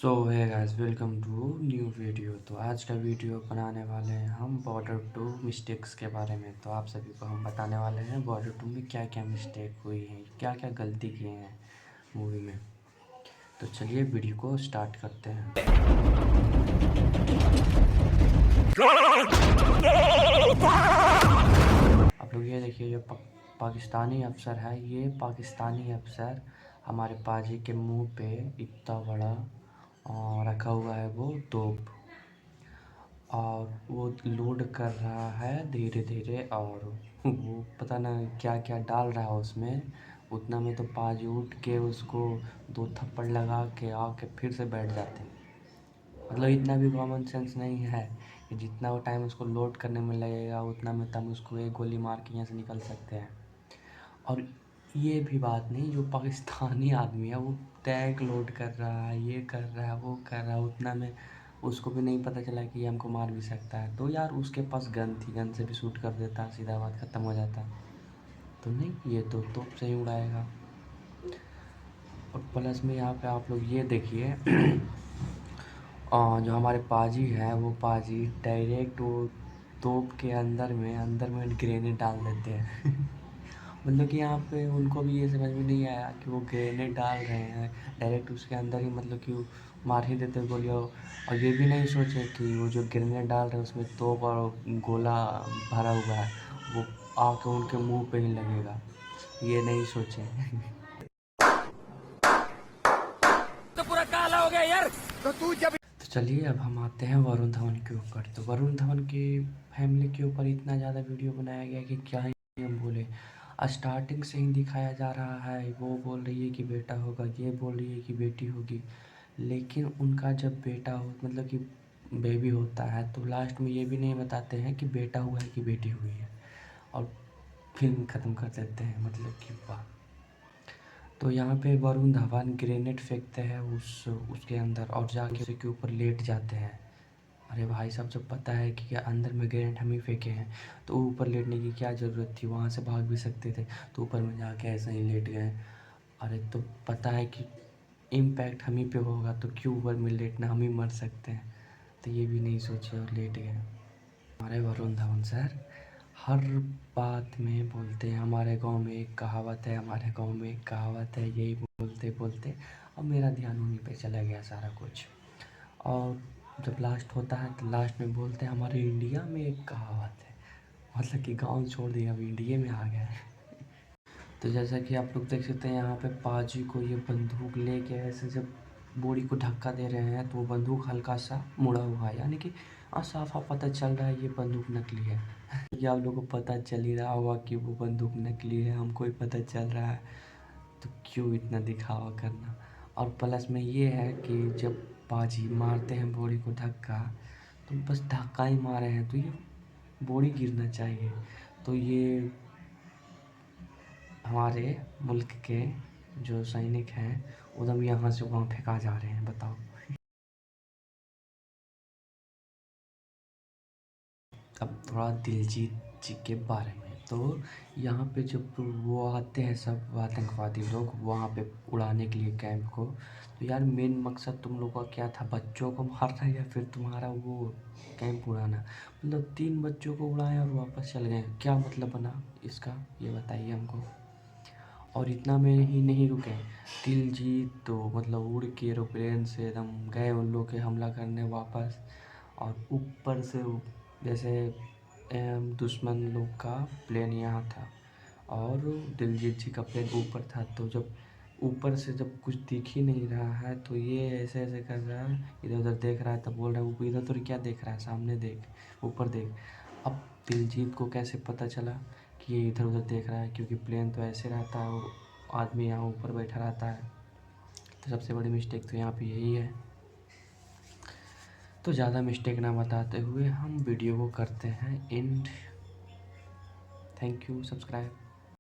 So hi guys, welcome to new video. तो आज का वीडियो बनाने वाले हैं हम बॉर्डर 2 मिस्टेक्स के बारे में। तो आप सभी को हम बताने वाले हैं बॉर्डर 2 में क्या क्या मिस्टेक हुई है, क्या क्या गलती किए हैं मूवी में। तो चलिए वीडियो को स्टार्ट करते हैं। आप लोग ये देखिए, जो पाकिस्तानी अफसर है, ये पाकिस्तानी अफसर हमारे पाजी के मुंह पे इतना बड़ा रखा हुआ है वो तोप, और वो लोड कर रहा है धीरे धीरे, और वो पता ना क्या क्या डाल रहा है उसमें। उतना में तो पाजी उठ के उसको 2 थप्पड़ लगा के आके फिर से बैठ जाते हैं। मतलब इतना भी कॉमन सेंस नहीं है कि जितना वो टाइम उसको लोड करने में लगेगा उतना में तब उसको एक गोली मार के यहाँ से निकल सकते हैं। और ये भी बात नहीं, जो पाकिस्तानी आदमी है वो टैंक लोड कर रहा है, ये कर रहा है, वो कर रहा है, उतना में उसको भी नहीं पता चला कि ये हमको मार भी सकता है। तो यार उसके पास गन थी, गन से भी शूट कर देता, सीधा बात ख़त्म हो जाता। तो नहीं, ये तो तोप से ही उड़ाएगा। और प्लस में यहाँ पे आप लोग ये देखिए जो हमारे पाजी हैं वो पाजी डायरेक्ट वो तोप के अंदर में ग्रेनेड डाल देते हैं। मतलब कि यहाँ पे उनको भी ये समझ में नहीं आया कि वो ग्रेनेड डाल रहे हैं, डायरेक्ट उसके अंदर ही मतलब कि वो मार ही देते गोली। और ये भी नहीं सोचे कि वो जो ग्रेनेड डाल रहे हैं उसमें तोप और गोला भरा हुआ है, वो आके उनके मुंह पे ही लगेगा। ये नहीं सोचे। तो पूरा काला हो गया यार। तो तू जब तो चलिए अब हम आते हैं वरुण धवन के ऊपर। तो वरुण धवन की फैमिली के ऊपर इतना ज़्यादा वीडियो बनाया गया कि क्या ही हम बोले। स्टार्टिंग से ही दिखाया जा रहा है, वो बोल रही है कि बेटा होगा, ये बोल रही है कि बेटी होगी, लेकिन उनका जब बेटा हो मतलब कि बेबी होता है तो लास्ट में ये भी नहीं बताते हैं कि बेटा हुआ है कि बेटी हुई है, और फिल्म ख़त्म कर देते हैं। मतलब कि वाह। तो यहाँ पे वरुण धवन ग्रेनेड फेंकते हैं उसके अंदर, और जाके उसके ऊपर लेट जाते हैं। अरे भाई साहब, जब पता है कि अंदर में ग्रेनेड हम ही फेंके हैं तो ऊपर लेटने की क्या ज़रूरत थी, वहाँ से भाग भी सकते थे। तो ऊपर में जाके ऐसे ही लेट गए। अरे तो पता है कि इम्पैक्ट हम ही पे होगा तो क्यों ऊपर में लेटना, हम ही मर सकते हैं। तो ये भी नहीं सोचे और लेट गए। हमारे वरुण धवन सर हर बात में बोलते हैं हमारे गांव में एक कहावत है, हमारे गांव में एक कहावत है, यही बोलते बोलते अब मेरा ध्यान उन्हीं पे चला गया सारा कुछ। और जब लास्ट होता है तो लास्ट में बोलते हैं हमारे इंडिया में एक कहावत है। मतलब कि गांव छोड़ दिया, अब इंडिया में आ गया है। तो जैसा कि आप लोग देख सकते हैं यहाँ पे पाजी को ये बंदूक लेके ऐसे जब बोरी को धक्का दे रहे हैं तो वो बंदूक हल्का सा मुड़ा हुआ है, यानी कि साफ साफ पता चल रहा है ये बंदूक नकली है। ये आप लोगों को पता चल ही रहा होगा कि वो बंदूक नकली है, हमको ही पता चल रहा है, तो क्यों इतना दिखावा करना। और प्लस में ये है कि जब बाजी मारते हैं बोरी को धक्का, तो बस धक्का ही मारे हैं तो ये बोरी गिरना चाहिए। तो ये हमारे मुल्क के जो सैनिक हैं उधम यहाँ से वहाँ फेंका जा रहे हैं, बताओ। अब थोड़ा दिलजीत जी के बारे में। तो यहाँ पे जब वो आते हैं सब आतंकवादी लोग वहाँ पे उड़ाने के लिए कैंप को, तो यार मेन मकसद तुम लोग का क्या था, बच्चों को मारना या फिर तुम्हारा वो कैंप उड़ाना। मतलब 3 बच्चों को उड़ाए और वापस चल गए, क्या मतलब बना इसका, ये बताइए हमको। और इतना में ही नहीं रुके, दिलजीत तो मतलब उड़ के एरोप्लेन से एकदम गए उन लोग के हमला करने वापस। और ऊपर से जैसे दुश्मन लोग का प्लेन यहाँ था और दिलजीत जी का प्लेन ऊपर था, तो जब ऊपर से जब कुछ दिख ही नहीं रहा है तो ये ऐसे ऐसे कर रहा है, इधर उधर देख रहा है, तब बोल रहा है वो इधर उधर क्या देख रहा है, सामने देख, ऊपर देख। अब दिलजीत को कैसे पता चला कि ये इधर उधर देख रहा है, क्योंकि प्लेन तो ऐसे रहता है, वो आदमी यहाँ ऊपर बैठा रहता है। तो सबसे बड़ी मिस्टेक तो यहाँ पे यही है। तो ज़्यादा मिस्टेक ना बताते हुए हम वीडियो को करते हैं एंड। Thank you, subscribe.